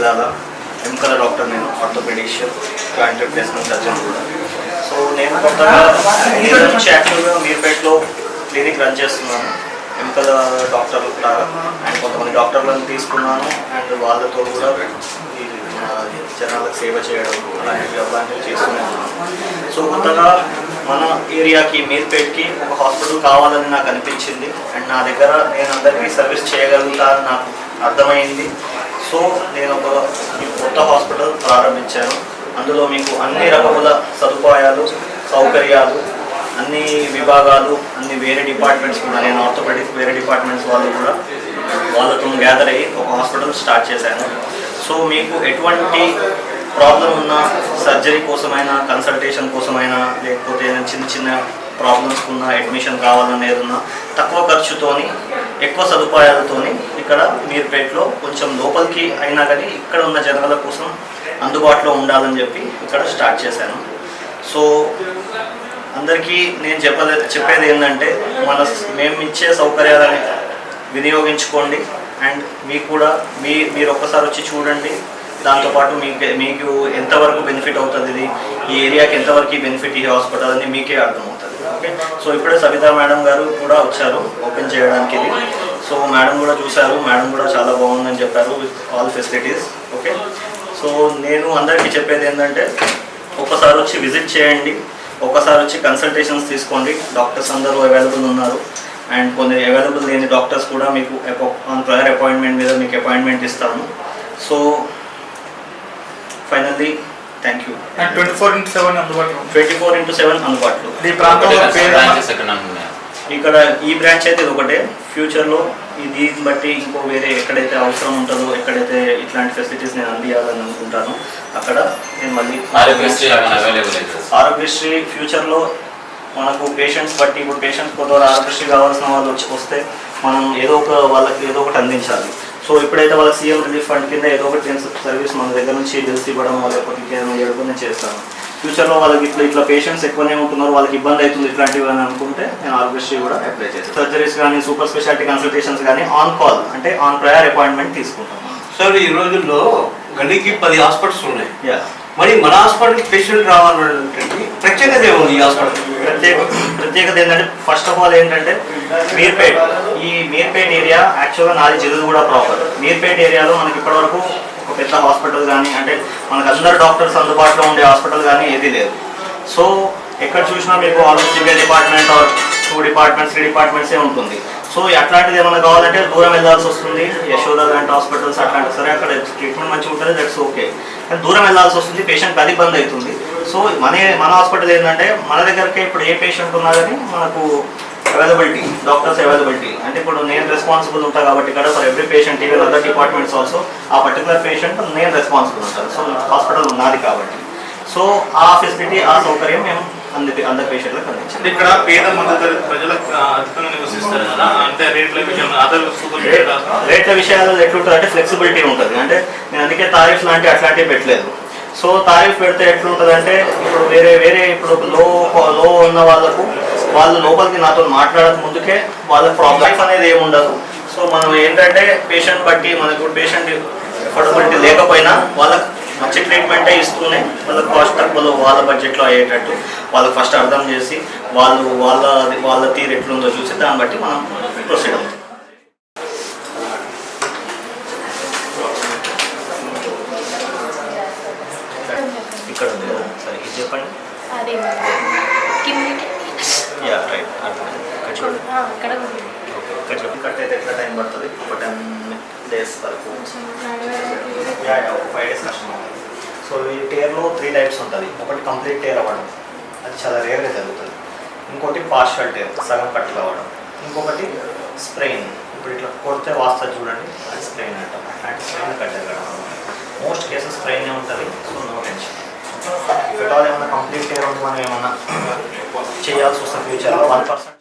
జిల్లాల ఎముకల డాక్టర్. నేను ఆర్థోపెడిషియన్, జాయింట్ రిప్లేస్మెంట్ సర్జన్ కూడా. సో నేను కొత్తగా యాక్చువల్గా మీర్పేటలో క్లినిక్ రన్ చేస్తున్నాను ఎముకల డాక్టర్లు లాగా. అండ్ కొంతమంది డాక్టర్లను తీసుకున్నాను అండ్ వాళ్ళతో కూడా జనాలకు సేవ చేయడం అలాంటివి చేస్తూనే ఉన్నాను. సో కొత్తగా మన ఏరియాకి మీర్పేట్కి ఒక హాస్పిటల్ కావాలని నాకు అనిపించింది. అండ్ నా దగ్గర నేను అందరికీ సర్వీస్ చేయగలుగుతానని నాకు అర్థమైంది. సో నేను ఒక కొత్త హాస్పిటల్ ప్రారంభించాను. అందులో మీకు అన్ని రకముల సదుపాయాలు, సౌకర్యాలు, అన్ని విభాగాలు, అన్ని వేరే డిపార్ట్మెంట్స్ కూడా, నేను ఆర్థోపెడిక్స్ వేరే డిపార్ట్మెంట్స్ వాళ్ళు కూడా వాళ్ళతో గ్యాదర్ అయ్యి ఒక హాస్పిటల్ స్టార్ట్ చేశాను. సో మీకు ఎటువంటి ప్రాబ్లం ఉన్న సర్జరీ కోసమైనా, కన్సల్టేషన్ కోసమైనా, లేకపోతే చిన్న చిన్న ప్రాబ్లమ్స్ ఉన్న అడ్మిషన్ కావాలనేది ఉన్నా తక్కువ ఖర్చుతోని ఎక్కువ సదుపాయాలతోని ఇక్కడ మీర్పేటలో కొంచెం లోపలికి అయినా కానీ ఇక్కడ ఉన్న జనాల కోసం అందుబాటులో ఉండాలని చెప్పి ఇక్కడ స్టార్ట్ చేశాను. సో అందరికీ నేను చెప్పేది ఏంటంటే మేము ఇచ్చే సౌకర్యాలని వినియోగించుకోండి. అండ్ మీకు కూడా మీరు ఒక్కసారి వచ్చి చూడండి. దాంతోపాటు మీకు ఎంతవరకు బెనిఫిట్ అవుతుంది, ఇది ఈ ఏరియాకి ఎంతవరకు బెనిఫిట్ ఈ హాస్పిటల్ అని మీకే అర్థమవుతుంది. ఓకే. సో ఇప్పుడే సవితా మేడం గారు కూడా వచ్చారు ఓపెన్ చేయడానికి ఇది. సో మేడం కూడా చూశారు, మేడం కూడా చాలా బాగుందని చెప్పారు with all facilities. Okay. So నేను అందరికీ చెప్పేది ఏంటంటే ఒకసారి వచ్చి విజిట్ చేయండి, ఒకసారి వచ్చి కన్సల్టేషన్స్ తీసుకోండి. డాక్టర్స్ అందరూ అవైలబుల్ ఉన్నారు. అండ్ కొన్ని అవైలబుల్ లేని డాక్టర్స్ కూడా మీకు ఆన్ ప్రయర్ అపాయింట్మెంట్ మీద మీకు అపాయింట్మెంట్ ఇస్తాము. So finally thank you. 24/7 అందుబాటులో 24/7 అందుబాటులో. ఈ ప్రాంతంలో ఇక్కడ ఈ బ్రాంచ్ అయితే ఇది ఒకటే. ఫ్యూచర్లో దీన్ని బట్టి ఇంకో వేరే ఎక్కడైతే అవసరం ఉంటుందో, ఎక్కడైతే ఇట్లాంటి ఫెసిలిటీస్ నేను అందియాలని అనుకుంటాను అక్కడ నేను మళ్ళీ ఆరోగ్యశ్రీ ఫ్యూచర్లో మనకు పేషెంట్స్ బట్టి, ఇప్పుడు పేషెంట్స్ కొద్దిగా ఆరోగ్యశ్రీ కావాల్సిన వాళ్ళు వస్తే మనం వాళ్ళకి ఏదో ఒకటి అందించాలి. సో ఇప్పుడైతే వాళ్ళకి సీఎం రిలీఫ్ ఫండ్ కింద ఏదో ఒకటి సర్వీస్ మన దగ్గర నుంచి బిల్స్ ఇవ్వడం, లేకపోతే ఇంకేదో నేను చేస్తాను. ఫ్యూచర్లో వాళ్ళకి ఇట్లా పేషెంట్స్ ఎక్కువనే ఉంటున్నారు, వాళ్ళకి ఇబ్బంది అవుతుంది ఇట్లాంటివి అని అనుకుంటే నేను ఆరోగ్యశ్రీ కూడా అప్లై చేస్తాను. సర్జరీస్ కానీ, సూపర్ స్పెషాలిటీ కన్సల్టేషన్స్ కానీ ఆన్ కాల్, అంటే ఆన్ ప్రయర్ అపాయింట్మెంట్ తీసుకుంటాం. సార్ ఈ రోజుల్లో గడికి 10 హాస్పిటల్స్ ఉన్నాయి. మరి మన హాస్పిటల్కి పేషెంట్ రావాలంటే ప్రత్యేకత ఏముంది? ఈ హాస్పిటల్ ప్రత్యేకత ఏంటంటే ఫస్ట్ ఆఫ్ ఆల్ ఏంటంటే మీర్పేట్ ఏరియా యాక్చువల్గా నాది జిల్లు కూడా ప్రాపర్. మీర్పేట్ ఏరియాలో మనకి ఇప్పటివరకు ఒక పెద్ద హాస్పిటల్ కానీ, అంటే మనకు అందరు డాక్టర్స్ అందుబాటులో ఉండే హాస్పిటల్ కానీ ఏదీ లేదు. సో ఎక్కడ చూసినా మీకు almost single department or 2 departments 3 డిపార్ట్మెంట్సే ఉంటుంది. సో అట్లాంటిది ఏమైనా కావాలంటే దూరం వెళ్ళాల్సి వస్తుంది. యశోద లాంటి హాస్పిటల్స్ అట్లాంటి సరే అక్కడ ట్రీట్మెంట్ మంచిగా ఉంటుంది, దట్స్ ఓకే. కానీ దూరం వెళ్ళాల్సి వస్తుంది, పేషెంట్ అది ఇబ్బంది అవుతుంది. సో మన హాస్పిటల్ ఏంటంటే మన దగ్గరకే ఇప్పుడు ఏ పేషెంట్ ఉన్నా కానీ మనకు అవైలబిలిటీ, డాక్టర్స్ అవైలబిలిటీ, అంటే ఇప్పుడు నేను రెస్పాన్సిబుల్ ఉంటాను కాబట్టి ఇక్కడ for every patient, even other departments also ఆ పర్టికులర్ పేషెంట్ నేను రెస్పాన్సిబుల్ ఉంటాను. సో హాస్పిటల్ ఉన్నది కాబట్టి సో ఆ ఫెసిలిటీ, ఆ సౌకర్యం మేము అందరి పేషెంట్లకు అందించాలి. ఇక్కడ పేద మధ్యతరగతి ప్రజలకు అధికంగా నివసిస్తారు కదా, అంటే రేట్ల విషయాల్లో ఎట్లుంటుంది అంటే ఫ్లెక్సిబిలిటీ ఉంటుంది. అంటే నేను అందుకే తారీఫ్ అట్లాంటివి పెట్టలేదు. సో తారీఫ్ పెడితే ఎట్లుంటుంది అంటే ఇప్పుడు వేరే ఇప్పుడు లో ఉన్న వాళ్ళు లోపలికి నాతో మాట్లాడక ముందుకే వాళ్ళకి ప్రాబ్లమ్స్ అనేది ఏమి ఉండదు. సో మనం ఏంటంటే పేషెంట్ బట్టి మనకు పేషెంట్ అఫోర్డబిలిటీ లేకపోయినా వాళ్ళకి మంచి ట్రీట్మెంటే ఇస్తూనే వాళ్ళకి కాస్ట్ తక్కువలో వాళ్ళ బడ్జెట్లో అయ్యేటట్టు వాళ్ళకి ఫస్ట్ అర్థం చేసి వాళ్ళ తీరు ఎట్లుందో చూసి దాన్ని బట్టి మనం ప్రొసీడ్ అవుతాం. ఇక్కడ ఉంది కదా, సరే ఇది చెప్పండి. రైట్, ఇక్కడ చూడండి. ఓకే, ఇక్కడ చెప్పండి. కట్ అయితే ఎట్లా టైం పడుతుంది? ఒక 10 days వరకు, 5 days కష్టం అవుతుంది. సో ఈ టేర్లో 3 types ఉంటుంది. ఒకటి కంప్లీట్ టేర్ అవ్వడం, అది చాలా రేర్గా జరుగుతుంది. ఇంకోటి పార్షియల్ టేర్, సగం కట్లు అవ్వడం. ఇంకొకటి స్ప్రెయిన్, ఇప్పుడు ఇట్లా కొడితే వాస్తుంది చూడండి, అది స్ప్రెయిన్ అంటాం. అట్లాంటి స్ప్రెయిన్ కట్టారు కదా. మోస్ట్ కేసెస్ స్ప్రెయినే ఉంటుంది. So no tension. If all ఏమన్నా కంప్లీట్ టేర్ ఉంటే మనం ఏమన్నా చేయాల్సి వస్తుంది ఫ్యూచర్లో 1%.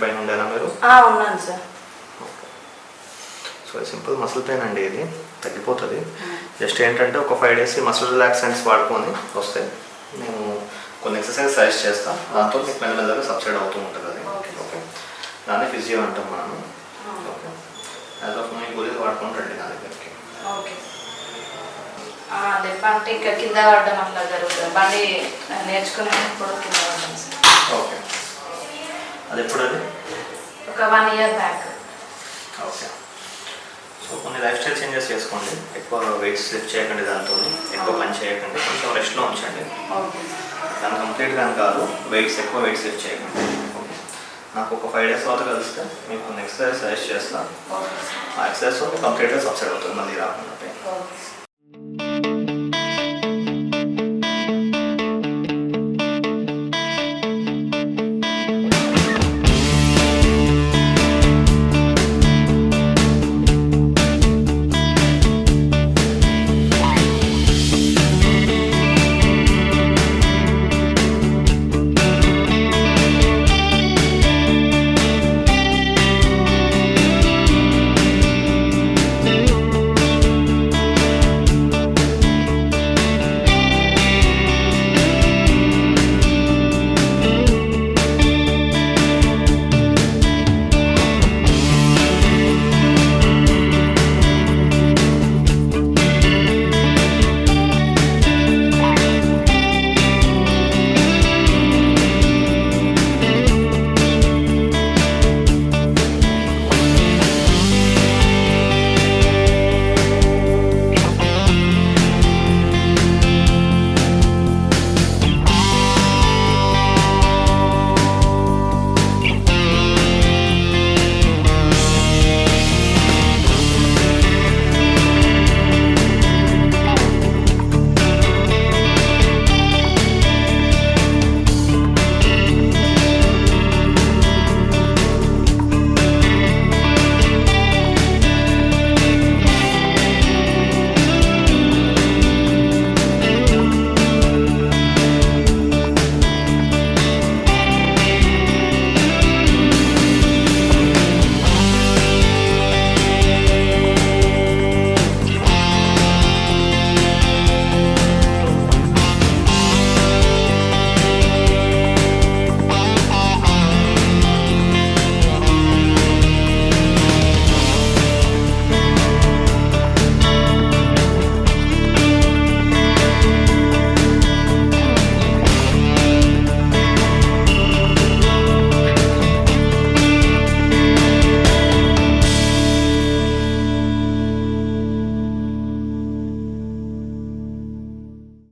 పెయిన్ ఉండేనా మీరు? ఉన్నాను sir. So simple muscle pain అండి, ఇది తగ్గిపోతుంది. జస్ట్ ఏంటంటే ఒక 5 days మసిల్ రిలాక్సెంట్స్ వాడుకొని వస్తే నేను కొన్ని ఎక్సర్సైజ్ సజెస్ట్ చేస్తాను, దాంతో మీకు మెల్లమెల్లగా సబ్సైడ్ అవుతూ ఉంటుంది అది. ఓకే, దాన్ని ఫిజియో అంటాం మనము. ఓకే, యాజ్ ఆఫ్ మీ గురించి వాడుకొని రండి నా దగ్గరికి. ఓకే. దెబ్బ అంటే ఇంకా కింద పడడం అట్లా జరుగుతుంది, బండి నేర్చుకునేటప్పుడు కింద పడడం సార్. ఓకే, అది ఎప్పుడు అది? ఒక 1 year బ్యాక్. ఓకే, సో కొన్ని లైఫ్ స్టైల్ చేంజెస్ చేసుకోండి. ఎక్కువ వెయిట్స్ లిఫ్ట్ చేయకండి, దాంతో ఎక్కువ పని చేయకండి, కొంచెం రెస్ట్లో ఉంచండి. ఓకే. దాని కంప్లీట్గా కాదు, ఎక్కువ వెయిట్స్ లిఫ్ట్ చేయకండి. ఓకే, నాకు ఒక 5 days తర్వాత కలిస్తే మీకు కొన్ని ఎక్సర్సైజ్ సజెస్ట్ చేస్తాను. ఓకే. ఆ ఎక్సర్సైజ్ కంప్లీట్గా సబ్సైడ్ అవుతుంది, మళ్ళీ రాకుండా. ఓకే.